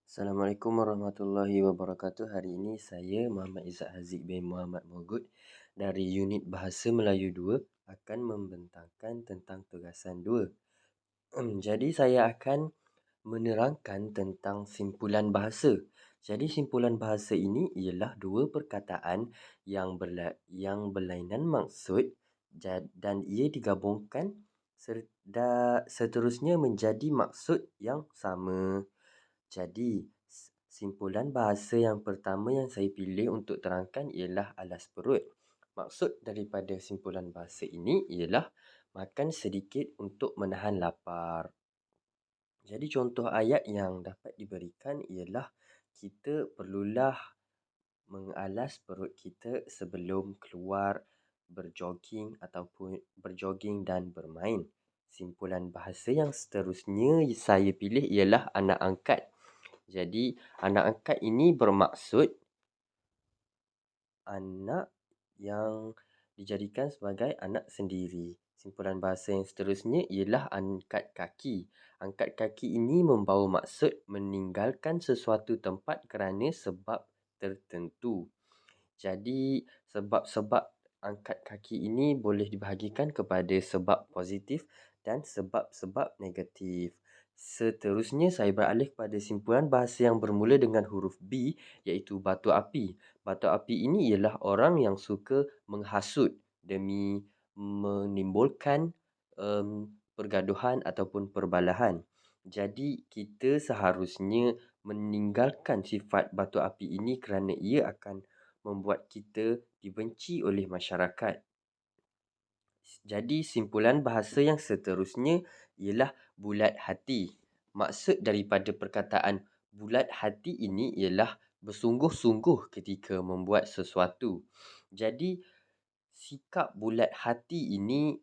Assalamualaikum warahmatullahi wabarakatuh. Hari ini saya Muhammad Izzat Haziq bin Muhammad Mogut dari unit Bahasa Melayu 2 akan membentangkan tentang tugasan 2. Jadi saya akan menerangkan tentang simpulan bahasa. Jadi simpulan bahasa ini ialah dua perkataan yang berlainan maksud dan ia digabungkan seterusnya menjadi maksud yang sama. Jadi, simpulan bahasa yang pertama yang saya pilih untuk terangkan ialah alas perut. Maksud daripada simpulan bahasa ini ialah makan sedikit untuk menahan lapar. Jadi, contoh ayat yang dapat diberikan ialah kita perlulah mengalas perut kita sebelum keluar berjoging dan bermain. Simpulan bahasa yang seterusnya saya pilih ialah anak angkat. Jadi, anak angkat ini bermaksud anak yang dijadikan sebagai anak sendiri. Simpulan bahasa yang seterusnya ialah angkat kaki. Angkat kaki ini membawa maksud meninggalkan sesuatu tempat kerana sebab tertentu. Jadi, sebab-sebab angkat kaki ini boleh dibahagikan kepada sebab positif dan sebab-sebab negatif. Seterusnya, saya beralih kepada simpulan bahasa yang bermula dengan huruf B, iaitu batu api. Batu api ini ialah orang yang suka menghasut demi menimbulkan pergaduhan ataupun perbalahan. Jadi, kita seharusnya meninggalkan sifat batu api ini kerana ia akan membuat kita dibenci oleh masyarakat. Jadi, simpulan bahasa yang seterusnya ialah bulat hati. Maksud daripada perkataan bulat hati ini ialah bersungguh-sungguh ketika membuat sesuatu. Jadi, sikap bulat hati ini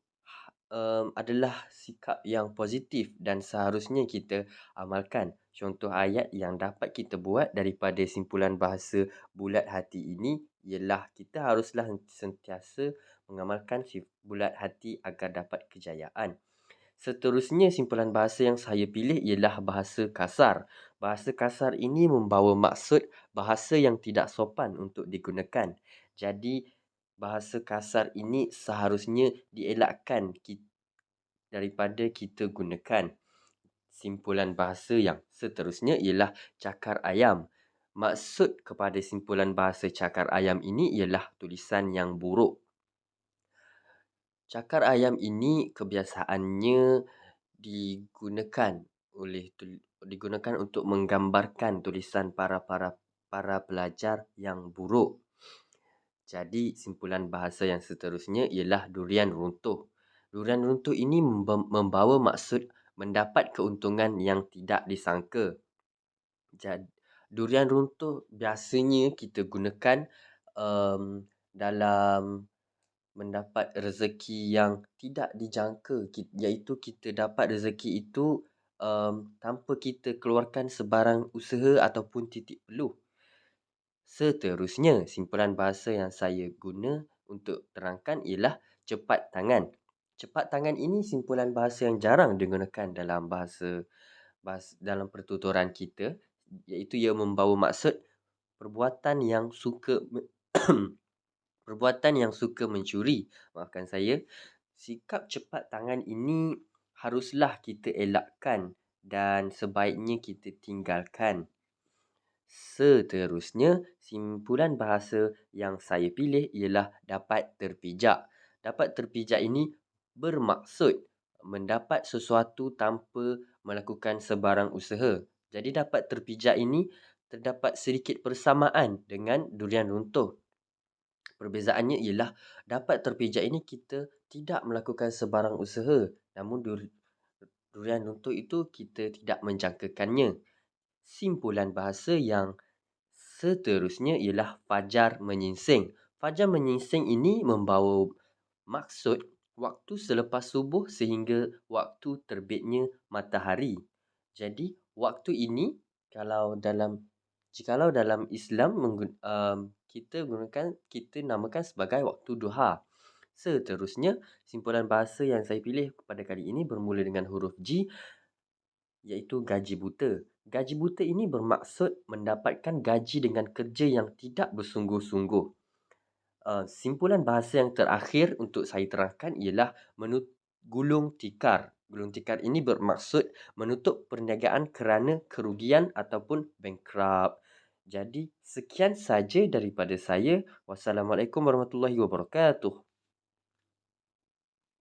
adalah sikap yang positif dan seharusnya kita amalkan. Contoh ayat yang dapat kita buat daripada simpulan bahasa bulat hati ini ialah kita haruslah sentiasa mengamalkan bulat hati agar dapat kejayaan. Seterusnya, simpulan bahasa yang saya pilih ialah bahasa kasar. Bahasa kasar ini membawa maksud bahasa yang tidak sopan untuk digunakan. Jadi, bahasa kasar ini seharusnya dielakkan daripada kita gunakan. Simpulan bahasa yang seterusnya ialah cakar ayam. Maksud kepada simpulan bahasa cakar ayam ini ialah tulisan yang buruk. Cakar ayam ini kebiasaannya digunakan untuk menggambarkan tulisan para pelajar yang buruk. Jadi, simpulan bahasa yang seterusnya ialah durian runtuh. Durian runtuh ini membawa maksud mendapat keuntungan yang tidak disangka. Jadi, durian runtuh biasanya kita gunakan dalam mendapat rezeki yang tidak dijangka, iaitu kita dapat rezeki itu tanpa kita keluarkan sebarang usaha ataupun titik peluh. Seterusnya, simpulan bahasa yang saya guna untuk terangkan ialah cepat tangan. Cepat tangan ini simpulan bahasa yang jarang digunakan dalam pertuturan kita, iaitu ia membawa maksud perbuatan yang suka perbuatan yang suka mencuri. Maafkan saya. Sikap cepat tangan ini haruslah kita elakkan dan sebaiknya kita tinggalkan. Seterusnya, simpulan bahasa yang saya pilih ialah dapat terpijak. Dapat terpijak ini bermaksud mendapat sesuatu tanpa melakukan sebarang usaha. Jadi, dapat terpijak ini terdapat sedikit persamaan dengan durian runtuh. Perbezaannya ialah dapat terpijak ini kita tidak melakukan sebarang usaha, namun durian runtuh itu kita tidak menjangkakannya. Simpulan bahasa yang seterusnya ialah fajar menyingsing. Fajar menyingsing ini membawa maksud waktu selepas subuh sehingga waktu terbitnya matahari. Jadi, waktu ini jikalau dalam Islam kita namakan sebagai waktu duha. Seterusnya, simpulan bahasa yang saya pilih pada kali ini bermula dengan huruf G, iaitu gaji buta. Gaji buta ini bermaksud mendapatkan gaji dengan kerja yang tidak bersungguh-sungguh. Simpulan bahasa yang terakhir untuk saya terangkan ialah gulung tikar. Gulung tikar ini bermaksud menutup perniagaan kerana kerugian ataupun bankrupt. Jadi, sekian saja daripada saya. Wassalamualaikum warahmatullahi wabarakatuh.